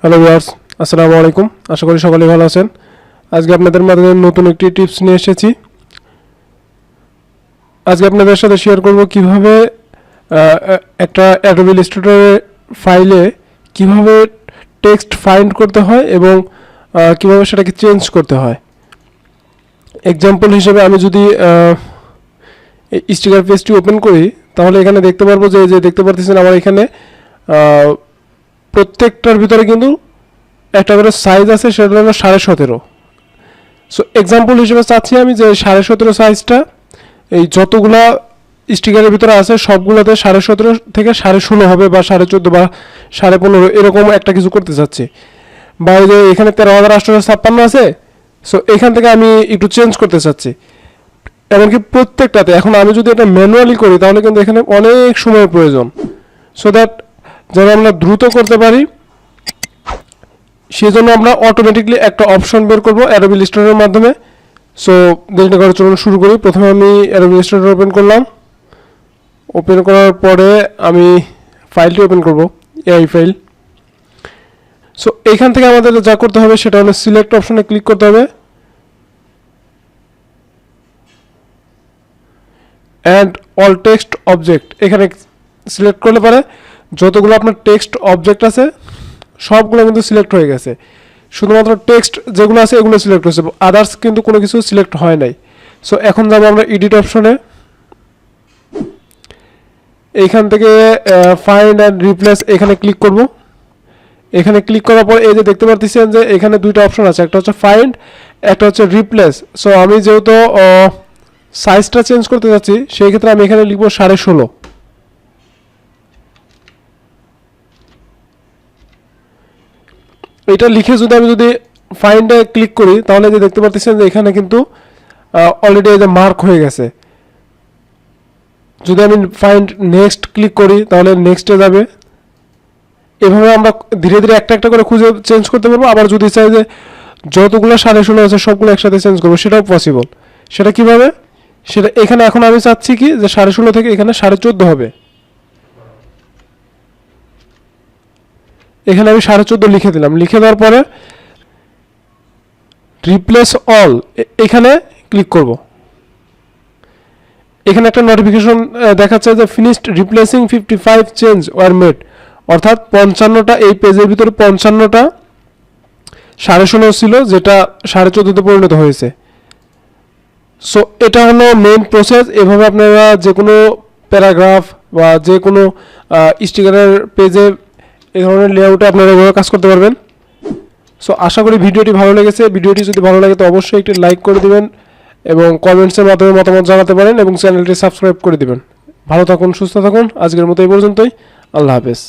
Hello viewers, আসসালামু আলাইকুম। আশা করি সকলেই ভালো আছেন। আজকে আপনাদের মাঝে নতুন একটি টিপস নিয়ে এসেছি। আজকে আপনাদের সাথে শেয়ার করব কিভাবে একটা অ্যাডোবি ইলাস্ট্রেটর ফাইলে কিভাবে টেক্সট ফাইন্ড করতে হয় এবং কিভাবে সেটাকে চেঞ্জ করতে হয়। এক্সাম্পল হিসেবে আমি যদি স্টিকার পেজটি ওপেন করি, তাহলে এখানে দেখতে পারবো যে দেখতে পারতেছেন আমার এখানে প্রত্যেকটার ভিতরে কিন্তু একটা করে সাইজ আছে, সেটা হলো 17.5। সো এক্সাম্পল হিসেবে চাচ্ছি আমি যে 17.5 সাইজটা এই যতগুলা স্টিকারের ভিতরে আছে সবগুলোতে 17.5 থেকে 16.5 হবে বা 14.5 বা 15.5 এরকম একটা কিছু করতে চাচ্ছি। বা এই যে এখানে 13,856 আছে, সো এখান থেকে আমি একটু চেঞ্জ করতে চাচ্ছি। এমনকি প্রত্যেকটাতে এখন আমি যদি এটা ম্যানুয়ালি করি তাহলে কিন্তু এখানে অনেক সময় প্রয়োজন। সো দ্যাট যেন আমরা দ্রুত করতে পারি, সেই জন্য আমরা অটোমেটিকলি একটা অপশন বের করবো অ্যাডোবি ইলাস্ট্রেটরের মাধ্যমে। সো দেরিটা করে চলুন শুরু করি। প্রথমে আমি অ্যাডোবি ইলাস্ট্রেটর ওপেন করলাম। ওপেন করার পরে আমি ফাইলটি ওপেন করব, এই ফাইল। সো এইখান থেকে আমাদের যা করতে হবে সেটা হলো সিলেক্ট অপশনে ক্লিক করতে হবে, অ্যাড অল টেক্সট অবজেক্ট এখানে সিলেক্ট করলে পরে যতগুলো আপনার টেক্সট অবজেক্ট আছে সবগুলো কিন্তু সিলেক্ট হয়ে গেছে। শুধুমাত্র টেক্সট যেগুলো আছে এগুলো সিলেক্ট হয়েছে, আদার্স কিন্তু কোনো কিছু সিলেক্ট হয় নাই। সো এখন যাবো আমরা এডিট অপশনে। এইখান থেকে ফাইন্ড অ্যান্ড রিপ্লেস এখানে ক্লিক করব। এখানে ক্লিক করার পর এই যে দেখতে পাচ্ছেন যে এখানে দুইটা অপশন আছে, একটা হচ্ছে ফাইন্ড, একটা হচ্ছে রিপ্লেস। সো আমি যেহেতু সাইজটা চেঞ্জ করতে যাচ্ছি সেই ক্ষেত্রে আমি এখানে লিখবো 16.5। এটা লিখে আমি যদি ফাইন্ডে ক্লিক করি তাহলে যে দেখতে পাচ্ছেন যে এখানে কিন্তু অলরেডি এই যে মার্ক হয়ে গেছে। যদি আমি ফাইন্ড নেক্সট ক্লিক করি তাহলে নেক্সটে যাবে। এভাবে আমরা ধীরে ধীরে একটা একটা করে খুঁজে চেঞ্জ করতে পারবো। আবার যদি চাই যে যতগুলো 16.5 আছে সবগুলো একসাথে চেঞ্জ করবো, সেটাও পসিবল। সেটা কিভাবে, সেটা এখানে এখন আমি চাচ্ছি কি যে 16.5 থেকে এখানে 14.5 হবে। এখানে আমি 14.5 লিখে দিলাম। লিখে দেওয়ার পরে রিপ্লেস অল এখানে ক্লিক করব। এখানে একটা নোটিফিকেশন দেখাচ্ছে যে finished replacing 55 change war made, অর্থাৎ 55টা এই পেজের ভিতরে 55টা 16.5 ছিল যেটা 14.5-তে পরিণত হয়েছে। সো এটা হলো মেইন প্রসেস। এভাবে আপনারা যে কোনো প্যারাগ্রাফ বা যে কোনো স্টিকারের পেজে এই ধরনের লেআউটে আপনারা এভাবে কাজ করতে পারবেন। সো আশা করি ভিডিওটি ভালো লেগেছে। ভিডিওটি যদি ভালো লাগে তো অবশ্যই একটি লাইক করে দিবেন এবং কমেন্টসের মাধ্যমে মতামত জানাতে পারেন এবং চ্যানেলটি সাবস্ক্রাইব করে দিবেন। ভালো থাকুন, সুস্থ থাকুন। আজকের মতো এই পর্যন্তই। আল্লাহ হাফেজ।